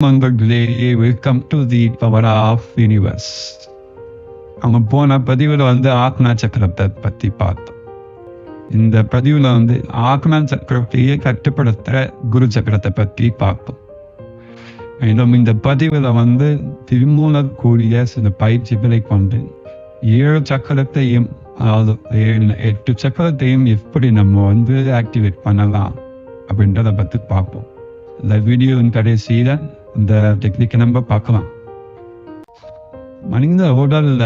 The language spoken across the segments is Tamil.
மங்களே welcome to the power of universe. அவங்க போன பதிவில் ஆக்னா சக்கரத்தை பற்றி பார்த்தோம். இந்த பதிவில் ஆக்னா சக்கரத்தையே கட்டுப்படுத்துகிற குரு சக்கரத்தை பற்றி பார்த்தோம். மேலும் இந்த பதிவில் திருமூலக்கூடிய சில பயிற்சிகளை கொண்டு 7 சக்கரத்தையும், அதாவது 8 சக்கரத்தையும் எப்படி நம்ம ஆக்டிவேட் பண்ணலாம் அப்படின்றத பற்றி பார்ப்போம். இந்த வீடியோவின் கடைசியில் இந்த டெக்னிக்கை நம்ம பார்க்கலாம். மனித உடல்ல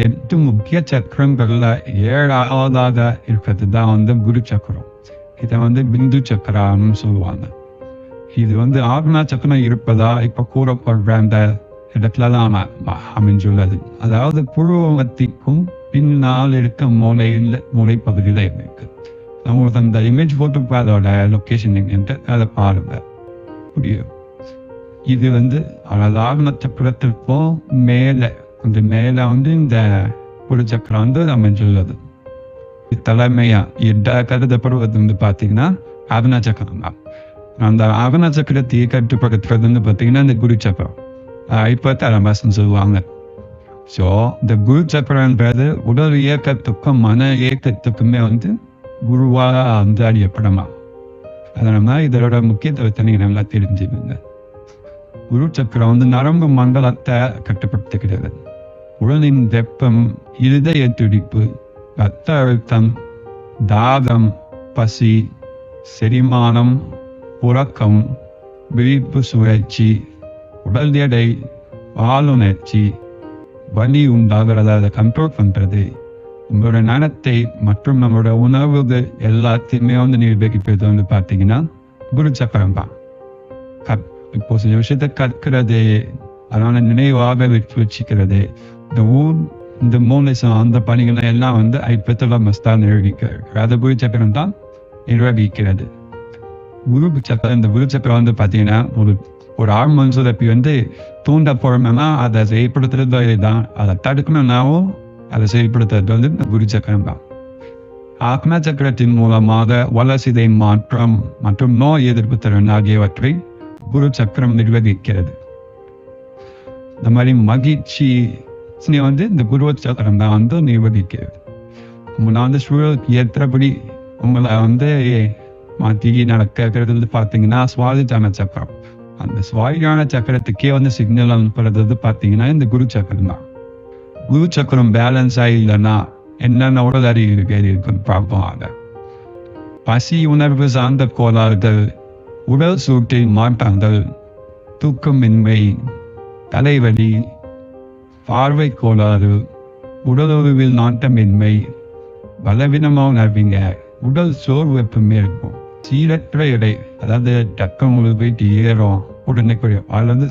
8 முக்கிய சக்கரங்கள்ல 7ஆவதாக இருக்கிறது தான் குரு சக்கரம். இதை பிந்து சக்கரம்னு சொல்லுவாங்க. இது ஆக்னா சக்கரம் இருப்பதா இப்ப கூறப்படுற அந்த இடத்துலதான் அமைஞ்சுள்ளது. அதாவது புருவமத்திற்கும் பின்னால் இருக்க மூளை பகுதியில இருக்கு. நம்மளுக்கு அந்த இமேஜ் போட்டு அதோட லொக்கேஷன் எங்கன்ட்டு அதை பாருங்க, புரியும். இது ஆக்னா சக்கரத்திற்கும் மேல மேல இந்த குரு சக்கரம் அமைஞ்சுள்ளது. தலைமையா கருதப்படுவது பார்த்தீங்கன்னா ஆக்னா சக்கரம் தான். அந்த ஆக்னா சக்கரத்தை கட்டுப்படுத்துறது பார்த்தீங்கன்னா இந்த குரு சக்கரம் இப்ப தலைமாசம் சொல்லுவாங்க. ஸோ இந்த குரு சக்கரன்றது உடல் இயக்கத்துக்கும் மன இயக்கத்துக்குமே குருவாக அறியப்படலாம். அதனால இதோட முக்கியத்துவத்தை நீங்க நல்லா தெரிஞ்சுக்கோங்க. குரு சக்கரம் நரம்பு மண்டலத்தை கட்டுப்படுத்துகிறது. உடலின் வெப்பம், இருதய துடிப்பு, ரத்த அழுத்தம், தாகம், பசி, செரிமானம், உறக்கம், விழிப்பு சுழற்சி, உடல் எடை, பாலுணர்ச்சி, வலி உண்டாகிறத அதை கண்ட்ரோல் பண்றது, உங்களோட நடத்தை மற்றும் நம்மளோட உணவுகள் எல்லாத்தையுமே நிர்வகிப்பது பார்த்தீங்கன்னா குரு சக்கரம் தான். இப்போ சில விஷயத்தை கற்கிறது, அதனால நினைவாக வச்சுக்கிறது, இந்த மூலேசம் அந்த பணிகளை எல்லாம் ஐப்பத்துல மஸ்தான் நிர்வகிக்கிறது. அதை குரு சக்கரம் தான் நிர்வகிக்கிறது. இந்த குரு சக்கரம் பார்த்தீங்கன்னா ஒரு ஆள் மனசுலப்பி தூண்டப்படணும்னா அதை செயல்படுத்துறது தான். அதை தடுக்கணும்னாவும் அதை செயல்படுத்துறது இந்த குரு சக்கரம் தான். ஆக்னா சக்கரத்தின் மூலமாக வளர்சிதை மாற்றம் மற்றும் நோய் எதிர்ப்பு திறன் ஆகியவற்றை குரு சக்கரம் நிர்வகிக்கிறது. இந்த மாதிரி மகிழ்ச்சி இந்த குரு சக்கரம் தான் நிர்வகிக்கிறது. உங்களை சூழலுக்கு ஏற்றபடி உங்களை மாற்றி நடக்கிறது பார்த்தீங்கன்னா சுவாதிச்சான சக்கரம். அந்த சுவாதியான சக்கரத்துக்கே சிக்னல் அனுப்புறது பார்த்தீங்கன்னா இந்த குரு சக்கரம் தான். குரு சக்கரம் பேலன்ஸ் ஆகிஇல்லைன்னா என்னென்ன உடல் அறிவியல் இருக்குன்னு பார்ப்போம். பசி உணர்வு சார்ந்த கோளாறுகள், உடல் சூட்டில் மாற்றங்கள், தூக்கமின்மை, தலைவலி, பார்வை கோளாறு, உடலுறவில் நாட்டமின்மை, பலவீனமாக உணர்வீங்க, உடல் சோர்வு எப்பவுமே இருக்கும், சீரற்ற எடை, அதாவது டக்கம் போயிட்டு ஏறும் உடனே அது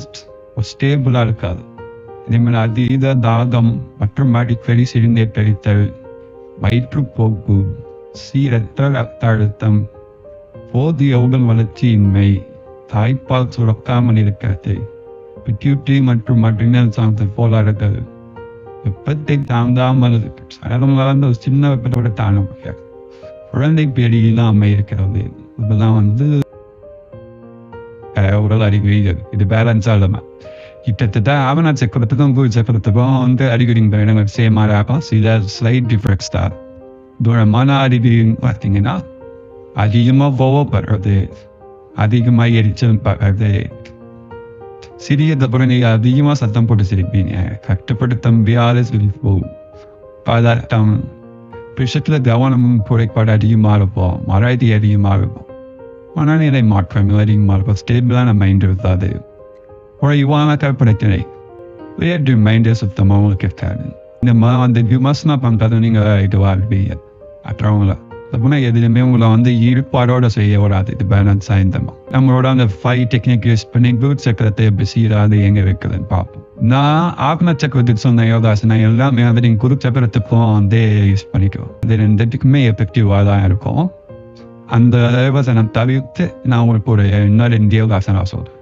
ஸ்டேபிளா இருக்காது. இதே மாதிரி அதீத தாகம் மற்றும் அடிக்கடி சிறுநீர் கழித்தல், வயிற்றுப்போக்கு, சீரற்ற ரத்த அழுத்தம், போதிய உடல் வளர்ச்சியின்மை, தாய்ப்பால் சுரக்காமல் இருக்கிறது, பிட்யூட்டரி மற்றும் அட்ரினல் சார்ந்த கோளாறுகள், வெப்பத்தை தாங்காமல் சாதாரண ஒரு சின்ன வெப்பத்தோட தாங்க முடியாது, குழந்தை பேரியில்லாம இருக்கிறது, இதெல்லாம் உடல் அறிகுறிகள். இது பேலன்ஸா இல்லாம கிட்டத்தட்ட ஆக்னா சக்கரத்துக்கும் குரு சக்கரத்துக்கும் அறிகுறிகள் சேமாக ஆகும். சில ஸ்லைட் டிஃபரன்ஸ் தான். மன அறிகுறின்னு பார்த்தீங்கன்னா அதிகமாக கோவப்படுறது, அதிகமாக எரிச்சல் படுறது, சிறியதுப்புறம் நீங்கள் அதிகமாக சத்தம் போட்டு சிரிப்பீங்க, கட்டுப்படுத்த முடியாத சிரிப்பு, பதட்டம், விஷயத்தில் கவனமும் குறைபாடு அதிகமாக இருப்போம், மராதி அதிகமாக இருக்கும், மனநிலை மாற்றம் அதிகமாக இருக்கும், ஸ்டேபிளான மைண்ட் இருக்காது, குறைவான கற்பனை, வேறு மைண்டை சுத்தமாக இருக்காது. இந்த மாதிரி விமர்சனம் பண்ணுறது நீங்கள் இதுவாக இருப்பீங்க. மற்றவங்கள அப்படின்னா எதுலையுமே உங்களை ஈடுபாடோட செய்ய வராது. இது பேலன்ஸ் ஆயிருந்தோம். நம்மளோட அந்த 5 டெக்னிக் யூஸ் பண்ணி குரு சக்கரத்தை எப்படி சீராது எங்க வைக்கிறதுன்னு பார்ப்போம். நான் ஆக்னா சக்கரத்துக்கு சொன்ன யோகாசனம் எல்லாமே நீங்கள் குரு சக்கரத்துக்கும் யூஸ் பண்ணிக்குவோம். அது 2த்துக்குமே எஃபெக்டிவாக தான் இருக்கும். அந்த யோகாசனம் தவிர்த்து நான் உங்களுக்கு ஒரு இன்னொரு 2 யோகாசனம் சொல்றேன்.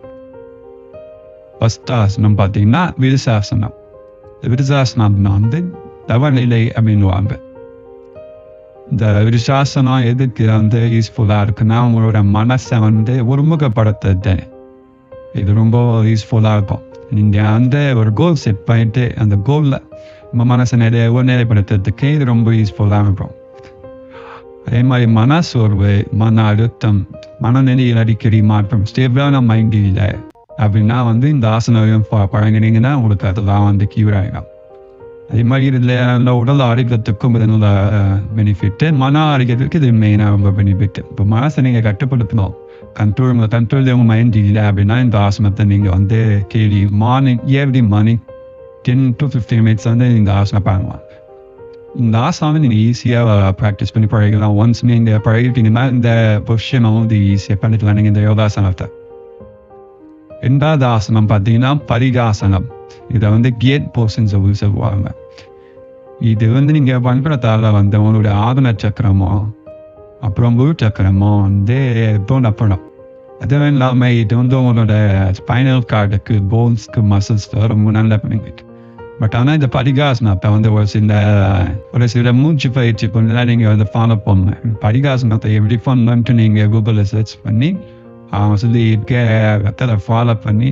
ஃபர்ஸ்ட் ஆசனம் பார்த்தீங்கன்னா விருசாசனம். விருசாசனம் தவநிலை அப்படின்னுவாங்க. இந்த விருசாசனம் எதுக்கு யூஸ்ஃபுல்லாக இருக்குன்னா உங்களோட மனசை ஒருமுகப்படுத்துறது. இது ரொம்ப யூஸ்ஃபுல்லாக இருக்கும். நீங்கள் அந்த ஒரு கோல் செட் பண்ணிட்டு அந்த கோலில் நம்ம மனசை நிலைப்படுத்துறதுக்கு இது ரொம்ப யூஸ்ஃபுல்லாக இருக்கும். அதே மாதிரி மன சோர்வு, மன அழுத்தம், மனநிலையில் அடிக்கடி மாற்றம், ஸ்டேபிளான மைண்ட் இல்லை அப்படின்னா இந்த ஆசனம் பழங்கினீங்கன்னா உங்களுக்கு அதெல்லாம் கியூர் ஆகிடும். அதே மாதிரி இதில் உடல் ஆரோக்கியத்துக்கும் இதனோட பெனிஃபிட்டு, மன ஆரோக்கியத்துக்கு இது மெயினாக ரொம்ப பெனிஃபிட். இப்போ மனசை நீங்கள் கட்டுப்படுத்தணும், கண்ட்ரோல் உங்கள் மைண்ட் இல்லை அப்படின்னா இந்த ஆசனத்தை நீங்கள் கேள்வி எவ்ரி மார்னிங் 10 to 15 minutes இந்த ஆசனம் பண்ணலாம். இந்த ஆசனம் நீங்கள் ஈஸியாக ப்ராக்டிஸ் பண்ணி பழகலாம். ஒன்ஸ் நீங்கள் பழகிட்டீங்கன்னா இந்த பொசிஷனை ஈஸியாக பண்ணிக்கலாம் நீங்கள் இந்த யோகாசனத்தை. ரெண்டாவது ஆசனம் பார்த்தீங்கன்னா பரிகாசனம். இதை கேட் போர்ஷன்ஸ் சொல்லுவாங்க. இது நீங்கள் பண்ணுறதால உங்களுடைய ஆதன சக்கரமோ அப்புறம் முழு சக்கரமோ தோணப்படும். அதுவும் இல்லாமல் இது உங்களோட ஸ்பைனல் கார்டுக்கு, போன்ஸ்க்கு, மசில்ஸ்க்கு ரொம்ப நல்ல பெனிஃபிட். பட் ஆனால் இந்த பரிகாசனத்தை ஒரு சில மூச்சு பயிற்சி பண்ணலாம் நீங்கள் ஃபாலோ பண்ணணும். பரிகாசனத்தை எப்படி பண்ணணுன்ட்டு நீங்கள் கூகுளில் சர்ச் பண்ணி சொல்லி இருக்க ஃபாலோ பண்ணி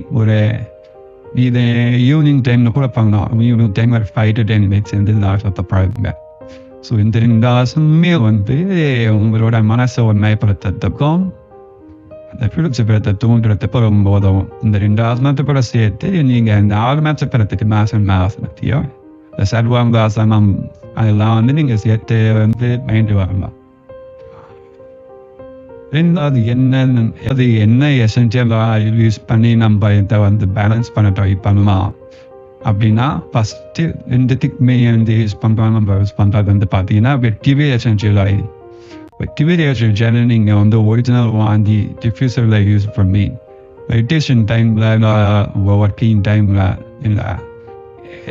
இது ஈவினிங் டைமில் கூட பண்ணலாம். ஈவினிங் டைம் ஒரு 5 to 10 minutes இந்த ஆசனத்தை பழகுங்க. ஸோ இந்த ஆசனமே உங்களோட மனசை ஒன்மைப்படுத்துறதுக்கும் அந்த பிடிச்ச தூண்டுறதுக்கு ரொம்ப உதவும். இந்த 2 ஆசனத்தை கூட சேர்த்து நீங்கள் இந்த ஆசனத்துக்கு ஆசனத்தையோ இந்த சர்வாங்க ஆசனம் அதெல்லாம் நீங்கள் சேர்த்து மைண்டு வரலாம். ரெண்டாவது என்ன எசென்ஷியலாக யூஸ் பண்ணி நம்ம இதை பேலன்ஸ் பண்ண ட்ரை பண்ணலாம் அப்படின்னா ஃபஸ்ட்டு 2த்துக்குமே யூஸ் பண்ணுறோம். நம்ம யூஸ் பண்ணுறது பார்த்தீங்கன்னா வெட்டிவே எசென்ஷியல் ஆகி வெட்டிவே எசென்ஷியல் நீங்கள் ஒரிஜினல் வாங்கி டிஃப்யூசரில் யூஸ் பண்ணி மெடிடேஷன் டைமில் ஒர்க்கிங் டைமில் இல்லை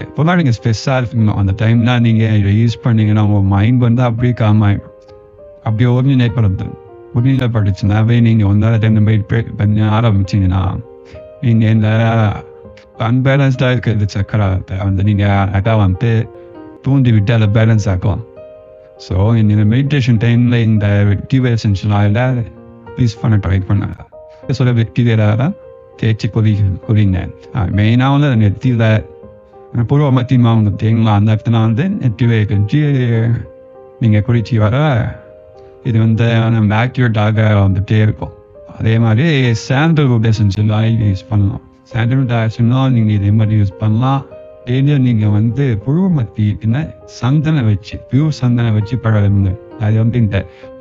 எப்போலாம் நீங்கள் ஸ்ட்ரெஸ்ஸாக இருக்கணும் அந்த டைம்லாம் நீங்கள் இதை யூஸ் பண்ணிங்கன்னா உங்கள் மைண்ட் அப்படியே காமாயிடும். அப்படியே ஒருநிலைப்படுச்சுனாவே நீங்கள் டைம் மெடிடேட் பண்ண ஆரம்பிச்சிங்கன்னா நீங்கள் இந்த அன்பேலன்ஸ்டாக இருக்கிறது சக்கரத்தை நீங்கள் அதான் தூண்டி விட்டு அதை பேலன்ஸ் ஆக்கலாம். ஸோ இந்த மெடிடேஷன் டைமில் இந்த வெக்டிவ் எசென்ஷியலாக யூஸ் பண்ண ட்ரை பண்ணாங்க. சொல்ல வெக்டிவேராக தேய்ச்சி கொதிங்க. மெயினாக நெத்தியில் பூர்வ மத்தியமாக தேங்கலாம். அந்த இடத்துல நெத்திவே கஞ்சி நீங்கள் குடிச்சு வர இது ஆக்டிவேட்டாக இருக்கும். அதே மாதிரி சாண்டல்வுட் எசென்ஷியலாக யூஸ் பண்ணலாம். சாண்டல்வுட் ஆக்சுவலாக நீங்கள் இதே மாதிரி யூஸ் பண்ணலாம். டெய்லியும் நீங்கள் புழு மத்தினா சந்தனை வச்சு சந்தனை வச்சு பழகுங்க. அது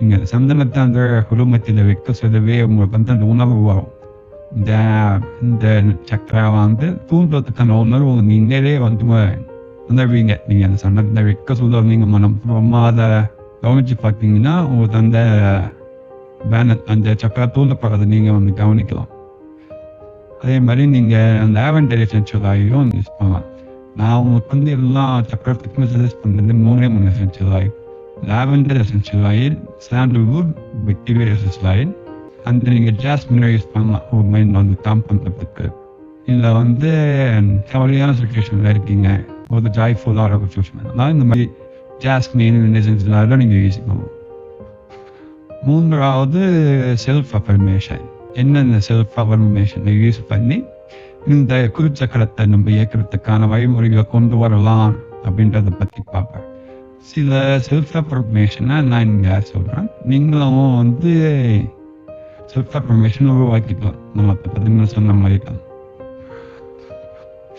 நீங்கள் சந்தனத்தை அந்த புழு மத்தியில் வைக்க சொல்லவே உங்களுக்கு அந்த உணர்வு வரும். இந்த சக்கரை தூண்டுறதுக்கான உணர்வு நீங்களே உணர்வீங்க. நீங்கள் அந்த சந்தனத்தை வைக்க சொல்ல நீங்கள் மனம் ரொம்ப அதை கவனிச்சு பார்த்தீங்கன்னா உங்களுக்கு அந்த சக்கரை தூண்டப்படுறதை நீங்கள் கவனிக்கலாம். அதே மாதிரி நீங்கள் லாவெண்டர் எசென்ஷியல் ஆயிலும் யூஸ் பண்ணலாம். நான் உங்களுக்கு எல்லாம் சக்கரத்துக்குமே சஜஸ்ட் பண்ணுறது 3 essential oil. Lavender essential oil, sandalwood, vetiver essential oil, அந்த நீங்கள் ஜாஸ்மினை யூஸ் பண்ணலாம் ஒரு மைண்ட் காம் பண்ணுறதுக்கு. இதில் கவலையான சுச்சுவேஷனில் இருக்கீங்க, ஒரு ஜாய்ஃபுல்லாக ஒரு சுச்சுவேஷன், அதனால் இந்த மாதிரி ஜாஸ்மின் எசென்ஷியல் நீங்கள் யூஸ் பண்ணலாம். 3வது செல்ஃப் அஃபர்மேஷன். என்னென்ன செல்ஃப் அஃபர்மேஷனை யூஸ் பண்ணி இந்த குருச்சக்கரத்தை நம்ம இயக்கிறதுக்கான வழிமுறைகளை கொண்டு வரலாம் அப்படின்றத பற்றி பார்ப்பேன். சில செல்ஃப் அஃபர்மேஷனை நான் இங்கே சொல்கிறேன். நீங்களும் செல்ஃப் அஃபர்மேஷன் உருவாக்கிக்கலாம். நம்ம பார்த்தீங்கன்னா சொன்ன மாதிரி தான்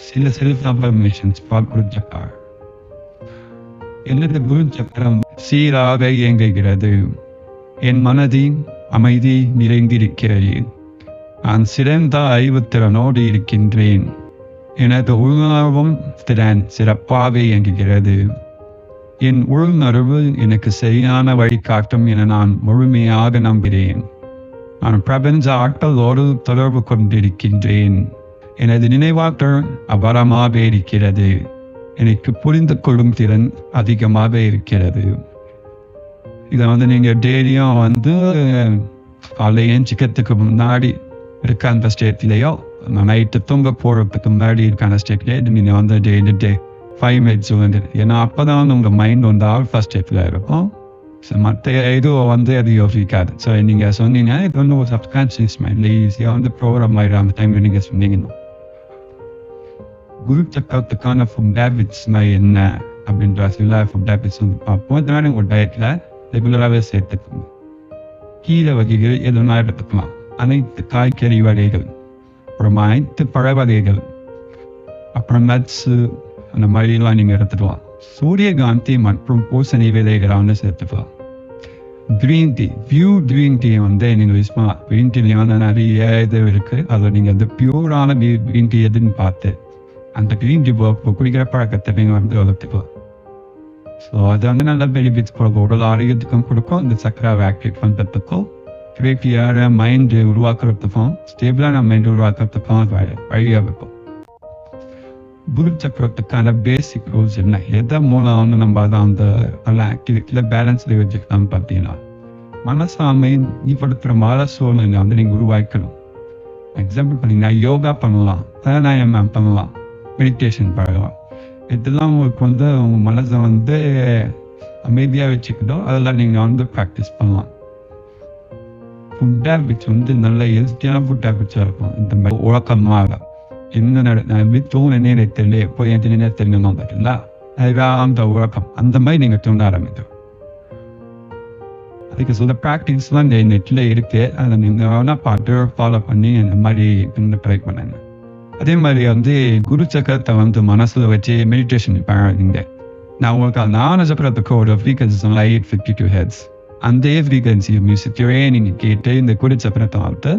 சில செல்ஃப் அஃபர்மேஷன்ஸ் குருச்சக்கரம். எனது குருச்சக்கரம் சீராக இயங்குகிறது. என் மனதின் அமைதி நிறைந்திருக்கிறது. நான் சிறந்த அறிவுத்திறனோடு இருக்கின்றேன். எனது உள்நுணர்வும் திறன் சிறப்பாக இயங்குகிறது. என் உள்நுணர்வு எனக்கு சரியான வழிகாட்டும் என நான் முழுமையாக நம்புகிறேன். நான் பிரபஞ்ச ஆற்றலோடு தொடர்பு கொண்டிருக்கின்றேன். எனது நினைவாற்றல் அபாரமாக இருக்கிறது. எனக்கு புரிந்து கொள்ளும் திறன் அதிகமாக இருக்கிறது. இதை நீங்கள் டெய்லியும் காலையில் ஏஞ்சிக்கிறதுக்கு முன்னாடி இருக்க அந்த ஸ்டேட்லேயோ நைட்டு தூங்க போகிறதுக்கு முன்னாடி இருக்க அந்த ஸ்டேட்லேயே நீங்கள் டெய்லி 5 minutes ஏன்னா அப்போ தான் உங்கள் மைண்ட் ஆல்ஃபா ஸ்டேட்டில் இருக்கும். மற்ற இதுவும் வந்து அது யோசிக்காது. ஸோ நீங்கள் சொன்னீங்க இது வந்து ஒரு சப்கான்ஷியஸ் மைண்டில் ஈஸியாக வந்து ப்ரோக்ராம் ஆகிடும் அந்த டைமில் நீங்கள் சொன்னீங்கன்னா. குரு சக்கரத்துக்கான ஃபுட் ஹேபிட்ஸ்னா என்ன அப்படின்ற சில ஃபுட் ஹேபிட்ஸ் வந்து பார்ப்போம். இதனால உங்கள் டயட்டில் ரெகுலராகவே சேர்த்துக்கணும். கீரை வகைகள் எதுனா எடுத்துக்கலாம். அனைத்து காய்கறி வகைகள், அப்புறம் அனைத்து பழ வகைகள், அப்புறம் நட்ஸு அந்த மாதிரிலாம் நீங்கள் எடுத்துக்கலாம். சூரியகாந்தி மற்றும் பூசணி விதைகளை வந்து சேர்த்துக்கலாம். க்ரீன் டீ, க்ரீன் டீ வந்து நீங்கள் யூஸ் பண்ணலாம். க்ரீன் டீலையும் வந்து நிறைய இது இருக்குது. அதில் நீங்கள் அந்த பியூரான க்ரீன் டீ எதுன்னு பார்த்து அந்த க்ரீன் டீ குடிக்கிற பழக்கத்தை நீங்கள் வந்து வளர்த்துக்கலாம். ஸோ அது வந்து நல்ல பெனிஃபிட்ஸ் கொடுக்கும். உடல் ஆரோக்கியத்துக்கும் கொடுக்கும், இந்த சக்கராவை ஆக்டிவேட் பண்ணுறதுக்கும், கிரியேட்டிவான மைண்டு உருவாக்குறதுக்கும், ஸ்டேபிளான மைண்டு உருவாக்குறதுக்கும் வழியாக இருக்கும். குரு சக்கரத்துக்கான பேசிக் ரூல்ஸ் என்ன, எதை மூலம் வந்து நம்ம அதை அந்த ஆக்டிவிட்டியில் பேலன்ஸில் வச்சுக்கலாம்னு பார்த்தீங்கன்னா, மனசாமை ஈடுபடுத்துகிற சூழ்நிலை வந்து நீங்கள் உருவாக்கணும். எக்ஸாம்பிள் பார்த்தீங்கன்னா யோகா பண்ணலாம், பிராணாயாமம் பண்ணலாம், மெடிடேஷன் பண்ணலாம். இதெல்லாம் உங்களுக்கு வந்து உங்கள் மனசை வந்து அமைதியாக வச்சுக்கிட்டோம். அதெல்லாம் நீங்கள் வந்து ப்ராக்டிஸ் பண்ணலாம். ஃபுட் ஹேபிட்ஸ் வந்து நல்ல ஹெல்த்தியான ஃபுட் ஹேபிட்ஸாக இருக்கும். இந்த மாதிரி உழக்கமாக என்ன தூங்கினே தெரியல, எப்போ என் தெரியணும் பார்த்தீங்களா, அதுதான் அந்த உழக்கம். அந்த மாதிரி நீங்கள் தூங்க ஆரம்பிக்கும். அதுக்கு சில ப்ராக்டிஸ்லாம் இந்த நெட்டில் இருக்கு. அதை நீங்கள் வேணால் பார்த்து ஃபாலோ பண்ணி இந்த மாதிரி ட்ரை பண்ணுங்க. அதே மாதிரி வந்து குரு சக்கரத்தை வந்து மனசில் வச்சு மெடிடேஷன் பண்ணுறீங்க. நான் உங்களுக்கு அந்த சக்கரத்துக்கு ஒரு ஃப்ரீக்வன்சி சொன்னால் 852 ஹெர்ட்ஸ். அந்த ஃப்ரீக்வன்சி மியூசிக்கவே நீங்கள் கேட்டு இந்த குரு சக்கரத்தை வந்து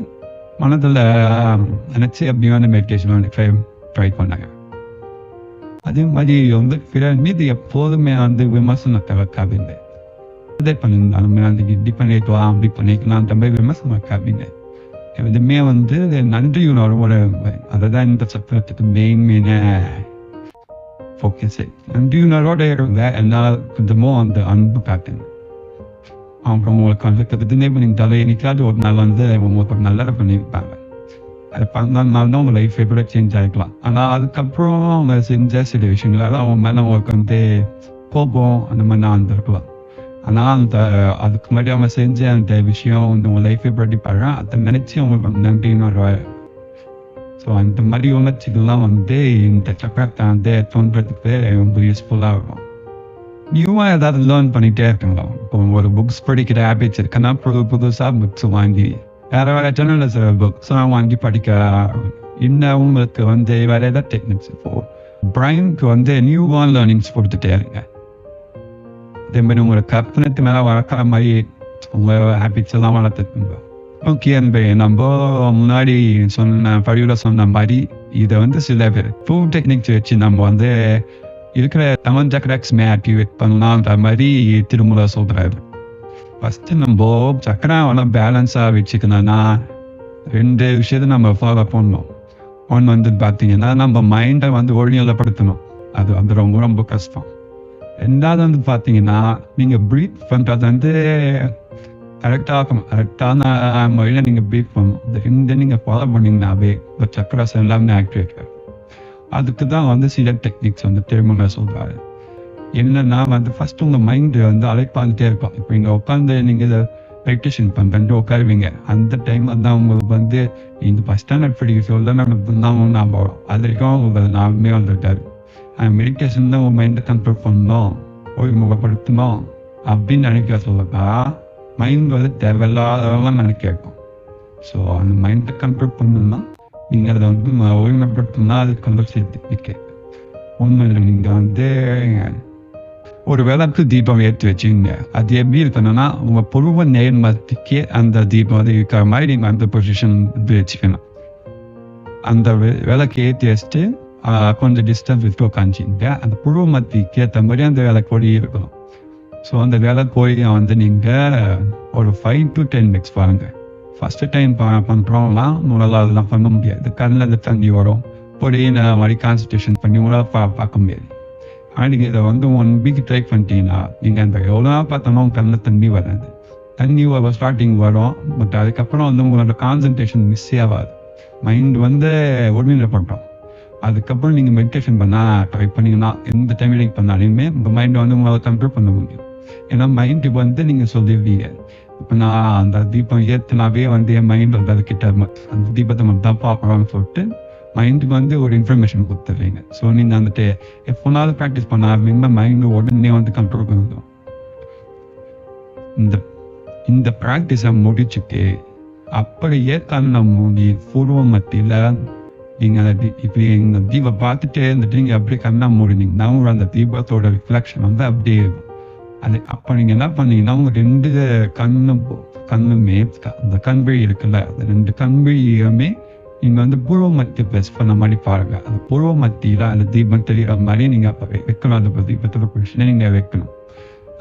மனதில் நினச்சி அப்படியான மெடிடேஷன் வந்து ட்ரை பண்ணாங்க. அதே மாதிரி வந்து பிறர் மீது எப்போதுமே வந்து விமர்சனத்தை வைக்காதீங்க. அதே பண்ணுங்க, நம்ம வந்து இப்படி பண்ணிக்கலாம் அப்படி பண்ணிக்கலாம் அந்த மாதிரி விமர்சனம் வைக்காதீங்க. எதுவுமே வந்து நன்றி உணர்வோட, அதுதான் இந்த சக்கரத்துக்கு மெயினான ஃபோக்கஸே. நன்றி உணர்வோட இருந்த எல்லா விதமும் அந்த அன்பு காட்டுங்க. அப்புறம் உங்களுக்கு வந்து கற்றுனே பண்ணிட்டாலும் என்னைக்காவது ஒரு நாள் வந்து உங்களுக்கு ஒரு நல்லதை பண்ணியிருப்பாங்க. அது 14 நாள் தான் உங்கள் லைஃபை கூட சேஞ்ச் ஆகிக்கலாம். ஆனால் அதுக்கப்புறம் அவங்க செஞ்ச சில விஷயங்களால அவங்க மேலே உங்களுக்கு வந்து கோபம் அந்த மாதிரி நான் வந்துருக்கலாம். ஆனால் அதுக்கு முன்னாடி அவங்க செஞ்ச அந்த விஷயம் வந்து உங்கள் லைஃபை பற்றி பாடுறேன், அதை நினச்சி அவங்களுக்கு நன்றின்னு வருவார். ஸோ அந்த மாதிரி உணர்ச்சிகள்லாம் வந்து இந்த சக்கரத்தை வந்து தோன்றதுக்கு ரொம்ப யூஸ்ஃபுல்லாக இருக்கும். நியூவாக ஏதாவது லேர்ன் பண்ணிகிட்டே இருக்குங்களா? இப்போ ஒரு புக்ஸ் படிக்கிற ஹேபிட்ஸ் இருக்குன்னா புதுசாக புக்ஸ் வாங்கி வேறு ஜேர்னலிஸ்ட் புக்ஸ்லாம் வாங்கி படிக்க. இன்னும் உங்களுக்கு வந்து வேறு ஏதாவது டெக்னிக்ஸ் இப்போது பிரைனுக்கு வந்து நியூவாக லேர்னிங்ஸ் கொடுத்துட்டே இருங்க. அதே மாதிரி உங்களை கற்பனைக்கு மேலே வளர்க்குற மாதிரி உங்கள் ஹேபிட்ஸ் எல்லாம் வளர்த்துக்குங்க. ஓகே, நம்ம முன்னாடி சொன்ன மாதிரி இதை வந்து சில பேர் ஃபுட் டெக்னிக்ஸ் வச்சு நம்ம வந்து இருக்கிற 7 சக்கராக்ஸ்மே ஆக்டிவேட் பண்ணலான்ற மாதிரி திருமூல சொல்கிறாரு. ஃபஸ்ட்டு நம்ம சக்கராவை பேலன்ஸாக வச்சுக்கணும்னா 2 விஷயத்தை நம்ம ஃபாலோ பண்ணணும். ஒன்று வந்து பார்த்தீங்கன்னா நம்ம மைண்டை வந்து ஒழுங்கப்படுத்தணும். அது வந்து ரொம்ப ரொம்ப கஷ்டம். 2வது வந்து பார்த்தீங்கன்னா நீங்கள் ப்ரீத் பண்ணுறது வந்து கரெக்டான முறையில் நீங்கள் ப்ரீத் பண்ணணும். இந்த 2 நீங்கள் ஃபாலோ பண்ணிங்கன்னாவே இந்த சக்கராஸ் எல்லாமே ஆக்டிவேட் ஆகும். அதுக்கு தான் வந்து சில டெக்னிக்ஸ் வந்து திருமண சொல்கிறாரு. என்னன்னா வந்து ஃபஸ்ட்டு உங்கள் மைண்டு வந்து அழைப்பாந்துட்டே இருக்கும். இப்போ இங்கே உட்காந்து நீங்கள் இதை மெடிடேஷன் பண்ணுறேன்ட்டு உட்காருவீங்க. அந்த டைமில் தான் உங்களுக்கு வந்து இந்த ஃபஸ்ட் ஸ்டாண்டர்ட் படிக்க சொல்ல தான் நான் போகிறோம். அது வரைக்கும் உங்களுக்கு நாமே வந்துட்டாரு. மெடிடேஷன் தான் உங்கள் மைண்டை கண்ட்ரோல் பண்ணணும், ஒழுங்குமுகப்படுத்தணும் அப்படின்னு நினைக்க சொல்லப்பா மைண்ட் வந்து தேவையில்லாதவெல்லாம் நினைக்க இருக்கும். ஸோ அந்த மைண்டை கண்ட்ரோல் பண்ணணும்னா நீங்கள் அதை வந்து ஒழுங்குபடுத்தணும்னா அதுக்கு வந்து சேர்த்து ஒன்று நீங்கள் வந்து ஒரு விளக்கு தீபம் ஏற்றி வச்சுங்க. அது எப்படி இருக்கணும்னா உங்கள் புருவ நேர்மத்துக்கே அந்த தீபம் வந்து இருக்கிற மாதிரி நீங்கள் அந்த பொசிஷன் வந்து வச்சுக்கணும். அந்த விளக்கு ஏற்றி வச்சுட்டு கொஞ்சம் டிஸ்டன்ஸ் விட்டு உட்காந்துச்சிங்க. அந்த புருவ மத்திக்கு ஏற்ற மாதிரி அந்த விளக்கு பொடி இருக்கணும். ஸோ அந்த விளக்கு பொடியை வந்து நீங்கள் ஒரு 5 to 10 minutes பாருங்கள். ஃபஸ்ட்டு டைம் பண்ணுறோம்னா உங்களால் அதெல்லாம் பண்ண முடியாது. கண்ணில் தண்ணி வரும், பொடியை மாதிரி கான்சன்ட்ரேஷன் பண்ணி உங்களால் பார்க்க முடியாது. ஆனால் நீங்கள் இதை வந்து 1 week ட்ரை பண்ணிட்டீங்கன்னா நீங்கள் அந்த எவ்வளோ பார்த்தோம்னா உங்கள் கண்ணில் தண்ணி வராது. தண்ணி ஸ்டார்டிங் வரும், பட் அதுக்கப்புறம் வந்து உங்களோட கான்சன்ட்ரேஷன் மிஸ் ஆகாது. மைண்ட் வந்து ஒருநிலைப்பட்டோம். அதுக்கப்புறம் நீங்கள் மெடிடேஷன் பண்ணால் ட்ரை பண்ணிங்கன்னா எந்த டைமில் பண்ணாலுமே உங்கள் மைண்டை வந்து உங்களால் கண்ட்ரோல் பண்ண முடியும். ஏன்னா மைண்டு வந்து நீங்கள் சொல்லிடுவீங்க, இப்போ நான் அந்த தீபம் ஏற்றினாவே வந்து என் மைண்ட் வந்து அதுக்கிட்ட அந்த தீபத்தை மட்டும் தான் பார்க்கலாம்னு சொல்லிட்டு மைண்டுக்கு வந்து ஒரு இன்ஃபர்மேஷன் கொடுத்துருவீங்க. ஸோ நீங்கள் வந்துட்டு எப்போனாலும் ப்ராக்டிஸ் பண்ண ஆரம்பிங்கன்னா மைண்டு உடனே வந்து கண்ட்ரோல் பண்ணிடும். இந்த ப்ராக்டிஸை முடிச்சுட்டு அப்படியே கண்ணை மூடி பூர்வ மத்தியில் நீங்கள் இப்படி இந்த தீபம் பார்த்துட்டே இருந்துட்டு நீங்கள் அப்படியே கண்ணை மூடினீங்கன்னா உங்களோட அந்த தீபத்தோட ரிஃப்ளெக்ஷன் வந்து அப்படியே இருக்கும். அது அப்போ நீங்கள் என்ன பண்ணீங்கன்னா உங்கள் 2 கண்ணுமே அந்த கண்விழி இருக்குல்ல, அந்த 2 கண்விழியுமே நீங்கள் வந்து பூர்வ மத்திய ப்ரெஸ் பண்ண மாதிரி பாருங்க. அந்த பூர்வ மத்தியில் அந்த தீபம் தெரிகிற மாதிரி நீங்கள் அப்போ வைக்கணும். அந்த தீபத்தோட பொசிஷனை நீங்கள் வைக்கணும்.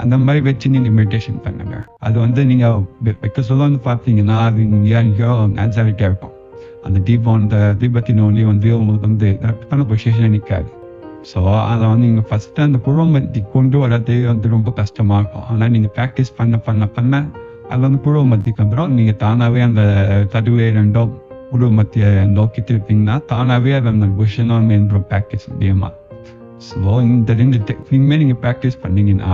அந்த மாதிரி வச்சு நீங்கள் மெடிடேஷன் பண்ணுங்க. அது வந்து நீங்கள் வைக்க சொல்ல வந்து பார்த்தீங்கன்னா அது எங்கேயோ ஆன்சரிட்டியாக இருக்கும். அந்த தீபம் அந்த தீபத்தின் ஒளி வந்து உங்களுக்கு வந்து கரெக்டான பொசிஷனை நிற்காது. ஸோ அதை வந்து நீங்கள் ஃபஸ்ட்டு அந்த பூர்வ மத்தி கொண்டு வரது வந்து ரொம்ப கஷ்டமாக இருக்கும். ஆனால் நீங்கள் ப்ராக்டிஸ் பண்ண அது வந்து பூர்வ மத்திக்கு அப்புறம் நீங்கள் தானாகவே அந்த தடுவை 2 பூர்வ மத்தியை நோக்கி திருப்பிங்கன்னா தானாகவே அது அந்த பொசிஷனை வந்து ப்ராக்டிஸ் முடியுமா. ஸோ இந்த 2 டெக்னிக்குமே நீங்கள் ப்ராக்டிஸ் பண்ணிங்கன்னா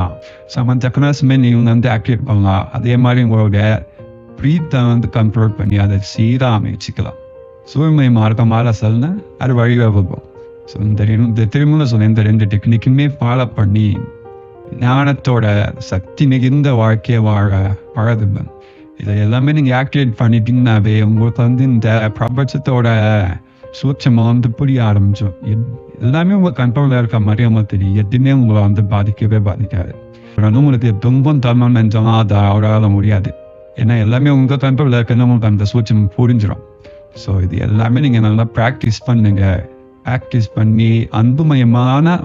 சம சக்கராசுமே நீங்கள் வந்து ஆக்டிவேட் பண்ணலாம். அதே மாதிரி உங்களோட ப்ரீத்தை வந்து கண்ட்ரோல் பண்ணி அதை சீராக அமைச்சிக்கலாம். சூழ்நிலை மாற சொல்லுன்னா அது வழிவகுக்கும். ஸோ இந்த திருமணம் சொன்ன இந்த 2 டெக்னிக்குமே ஃபாலோ பண்ணி ஞானத்தோட சக்தி மிகுந்த வாழ்க்கையை வாழதுங்க. இதை எல்லாமே நீங்கள் ஆக்டிவேட் பண்ணிட்டீங்கன்னாவே உங்களுக்கு வந்து இந்த பிரபஞ்சத்தோட சூட்சமாக வந்து புரிய ஆரம்பிச்சோம். எல்லாமே உங்கள் கண்ட்ரோலில் இருக்க மாதிரி அவங்க தெரியும். எதுவுமே உங்களை வந்து பாதிக்காது. உங்களுக்கு துன்பம் தரணும்னு நினைச்சோம்னா அதை அவரால் முடியாது. ஏன்னா எல்லாமே உங்கள் கண்ட்ரோலில் இருக்குன்னு உங்களுக்கு அந்த சூட்சம் புரிஞ்சிடும். ஸோ இது எல்லாமே நீங்கள் நல்லா ப்ராக்டிஸ் பண்ணுங்க. ப்ராக்டிஸ் பண்ணி அன்புமயமான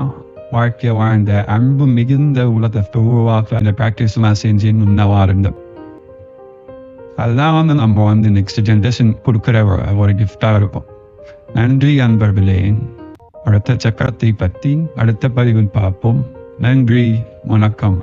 வாழ்க்கையை வாழ்ந்த அன்பு மிகுந்த உலகத்தை உருவாக்க அந்த ப்ராக்டிஸ்லாம் செஞ்சு முன்னவா இருந்தோம். அதுதான் வந்து நம்ம வந்து நெக்ஸ்ட் ஜென்ரேஷன் கொடுக்குற ஒரு கிஃப்டாக இருக்கும். நன்றி அன்பர்களே. அடுத்த சக்கரத்தை பற்றி அடுத்த பதிவில் பார்ப்போம். நன்றி, வணக்கம்.